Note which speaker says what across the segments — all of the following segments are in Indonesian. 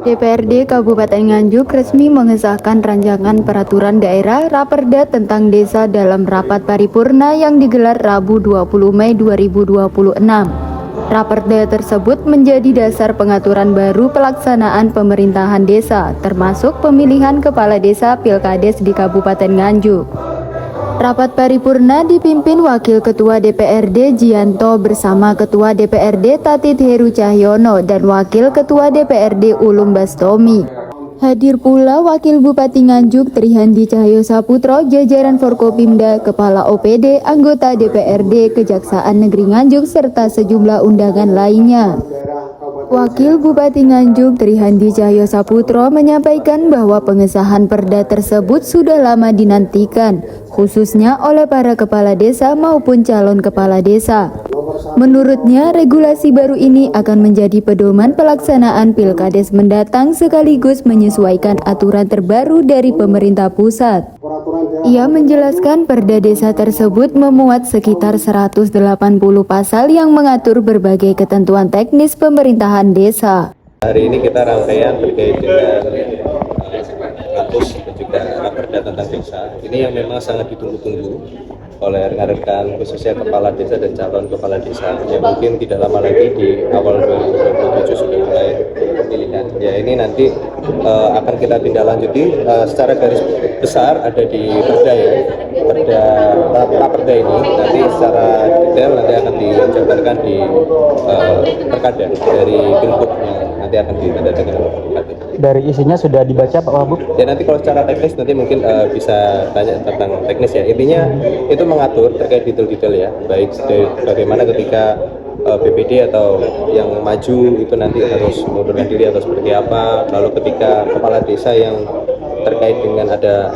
Speaker 1: DPRD Kabupaten Nganjuk resmi mengesahkan rancangan peraturan daerah Raperda tentang desa dalam rapat paripurna yang digelar Rabu 20 Mei 2026. Raperda tersebut menjadi dasar pengaturan baru pelaksanaan pemerintahan desa, termasuk pemilihan kepala desa Pilkades di Kabupaten Nganjuk. Rapat paripurna dipimpin Wakil Ketua DPRD Jianto bersama Ketua DPRD Tatit Heru Cahyono dan Wakil Ketua DPRD Ulum Bastomi. Hadir pula Wakil Bupati Nganjuk Trihandi Cahyo Saputro, jajaran Forkopimda, Kepala OPD, anggota DPRD, Kejaksaan Negeri Nganjuk, serta sejumlah undangan lainnya. Wakil Bupati Nganjuk Trihandi Cahyo Saputro menyampaikan bahwa pengesahan perda tersebut sudah lama dinantikan, khususnya oleh para kepala desa maupun calon kepala desa. Menurutnya, regulasi baru ini akan menjadi pedoman pelaksanaan Pilkades mendatang sekaligus menyesuaikan aturan terbaru dari pemerintah pusat. Ia menjelaskan perda desa tersebut memuat sekitar 180 pasal yang mengatur berbagai ketentuan teknis pemerintahan desa.
Speaker 2: Hari ini kita rangkaian terkait dengan kampus dan juga raperda tentang desa. Ini yang memang sangat ditunggu-tunggu oleh rekan-rekan khususnya kepala desa dan calon kepala desa. Ya mungkin tidak lama lagi di awal 2027 sudah mulai pemilihan. Ya ini nanti akan kita tindak lanjuti secara garis besar ada di perda ya. Perda ini nanti secara detail nanti akan dijabarkan di perkada dari Pilgub yang nanti akan ditandatangani oleh Bupati.
Speaker 3: Dari isinya sudah dibaca Pak Wabuk?
Speaker 2: Ya nanti kalau secara teknis nanti mungkin bisa tanya tentang teknis ya. Intinya itu mengatur terkait detail-detail ya, baik bagaimana ketika BPD atau yang maju itu nanti harus mengundurkan diri atau seperti apa. Lalu ketika kepala desa yang terkait dengan ada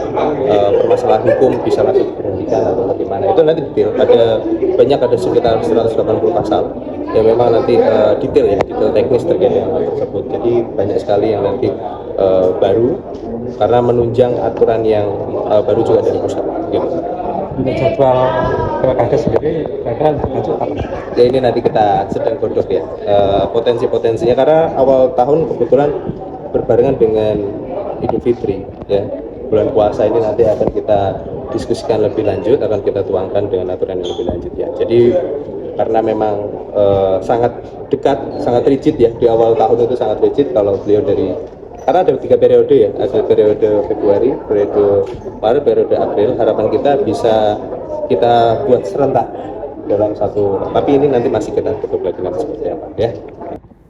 Speaker 2: permasalahan hukum bisa langsung diberhentikan atau bagaimana, itu nanti detail. Ada sekitar 180 pasal yang memang nanti detail teknis terkait dengan hal tersebut. Jadi banyak sekali yang nanti baru karena menunjang aturan yang baru juga dari pusat. Gitu.
Speaker 3: Untuk jadwal Pilkada sendiri, kira-kira untuk apa?
Speaker 2: Ya ini nanti kita sedang godok ya potensi-potensinya karena awal tahun kebetulan berbarengan dengan Idul Fitri ya, bulan puasa ini nanti akan kita diskusikan lebih lanjut, akan kita tuangkan dengan aturan yang lebih lanjut ya. Jadi karena memang sangat dekat, sangat rigid ya, di awal tahun itu sangat rigid kalau beliau karena ada 3 periode ya, ada periode Februari, periode Maret, periode April. Harapan kita bisa kita buat serentak dalam satu, tapi ini nanti masih kita tutup lagi nanti seperti apa ya.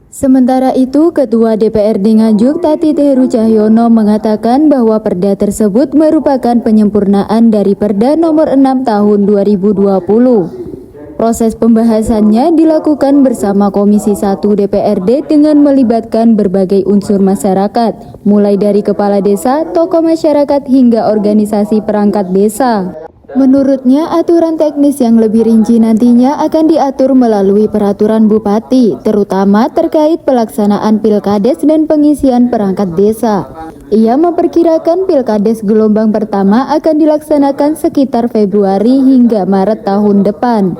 Speaker 1: Sementara itu, Ketua DPRD Nganjuk Tatit Heru Cahyono mengatakan bahwa perda tersebut merupakan penyempurnaan dari Perda Nomor 6 Tahun 2020. Proses pembahasannya dilakukan bersama Komisi 1 DPRD dengan melibatkan berbagai unsur masyarakat, mulai dari kepala desa, tokoh masyarakat hingga organisasi perangkat desa. Menurutnya, aturan teknis yang lebih rinci nantinya akan diatur melalui peraturan Bupati, terutama terkait pelaksanaan Pilkades dan pengisian perangkat desa. Ia memperkirakan Pilkades gelombang pertama akan dilaksanakan sekitar Februari hingga Maret tahun depan.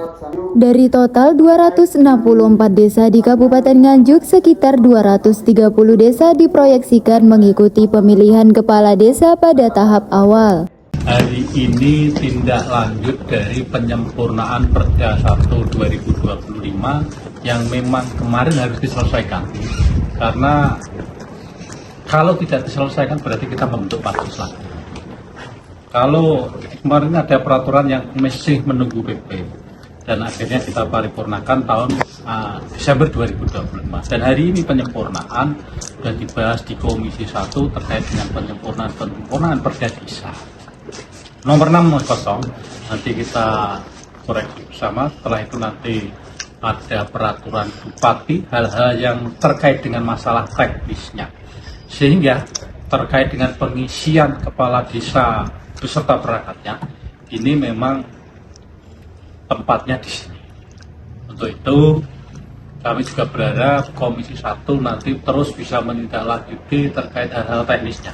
Speaker 1: Dari total 264 desa di Kabupaten Nganjuk, sekitar 230 desa diproyeksikan mengikuti pemilihan kepala desa pada tahap awal.
Speaker 4: Hari ini tindak lanjut dari penyempurnaan Perda 1 2025 yang memang kemarin harus diselesaikan. Karena kalau tidak diselesaikan berarti kita membentuk pansus lagi. Kalau kemarin ada peraturan yang masih menunggu PP dan akhirnya kita paripurnakan tahun Desember 2025. Dan hari ini penyempurnaan dan dibahas di Komisi 1 terkait dengan penyempurnaan Perda Desa. Nomor 6 nanti kita koreksi bersama. Setelah itu nanti ada peraturan Bupati, hal-hal yang terkait dengan masalah teknisnya. Sehingga terkait dengan pengisian kepala desa beserta perangkatnya, ini memang tempatnya di sini. Untuk itu kami juga berharap Komisi 1 nanti terus bisa menindaklanjuti terkait hal-hal teknisnya,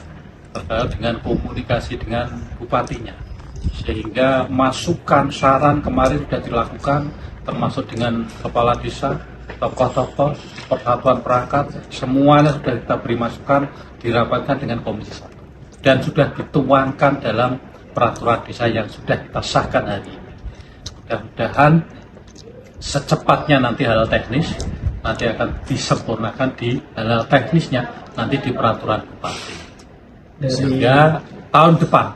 Speaker 4: terkait dengan komunikasi dengan bupatinya, sehingga masukan saran kemarin sudah dilakukan termasuk dengan kepala desa tokoh-tokoh, persatuan perangkat, semuanya sudah kita beri masukan, dirapatkan dengan Komisi 1 dan sudah dituangkan dalam peraturan desa yang sudah kita sahkan hari ini. Mudah-mudahan secepatnya nanti hal teknis nanti akan disempurnakan di hal teknisnya nanti di peraturan bupati. Sehingga tahun depan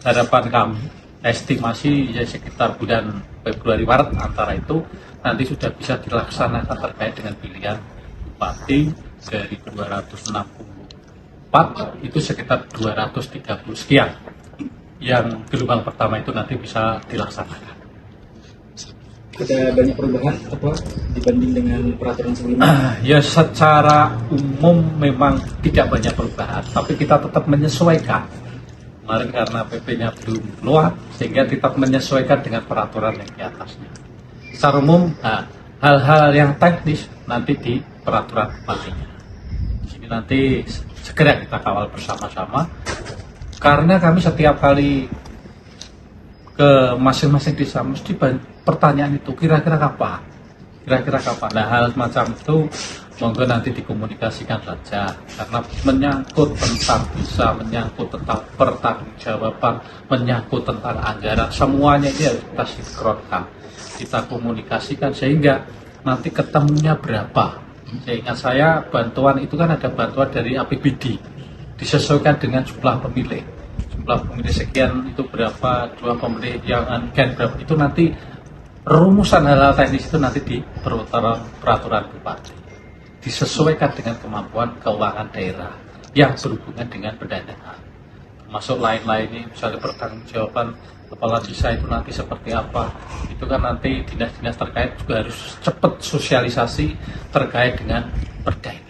Speaker 4: harapan kami estimasi ya sekitar bulan Februari Maret antara itu nanti sudah bisa dilaksanakan terkait dengan pilihan bupati dari 264 itu sekitar 230 sekian yang gelombang pertama itu nanti bisa dilaksanakan.
Speaker 5: Ada banyak perubahan apa dibanding dengan peraturan sebelumnya?
Speaker 4: Ya secara umum memang tidak banyak perubahan, tapi kita tetap menyesuaikan. Kemarin karena PP-nya belum keluar, sehingga tetap menyesuaikan dengan peraturan yang di atasnya. Secara umum, hal-hal yang teknis nanti di peraturan bupatinya. Jadi nanti segera kita kawal bersama-sama, karena kami setiap kali ke masing-masing desa mesti pertanyaan itu kira-kira kapan? Nah hal semacam itu monggo nanti dikomunikasikan saja karena menyangkut tentang desa, menyangkut tentang pertanggungjawaban, menyangkut tentang anggaran, semuanya ini harus kita sinkronkan, kita komunikasikan sehingga nanti ketemunya berapa. Sehingga saya bantuan itu kan ada bantuan dari APBD disesuaikan dengan jumlah pemilih sekian itu berapa, dua pemilih yang gen berapa itu nanti rumusan hal-hal teknis itu nanti di peraturan bupati disesuaikan dengan kemampuan keuangan daerah yang berhubungan dengan pendanaan termasuk lain-lainnya misalnya pertanggungjawaban kepala desa itu nanti seperti apa itu kan nanti dinas-dinas terkait juga harus cepat sosialisasi terkait dengan perda.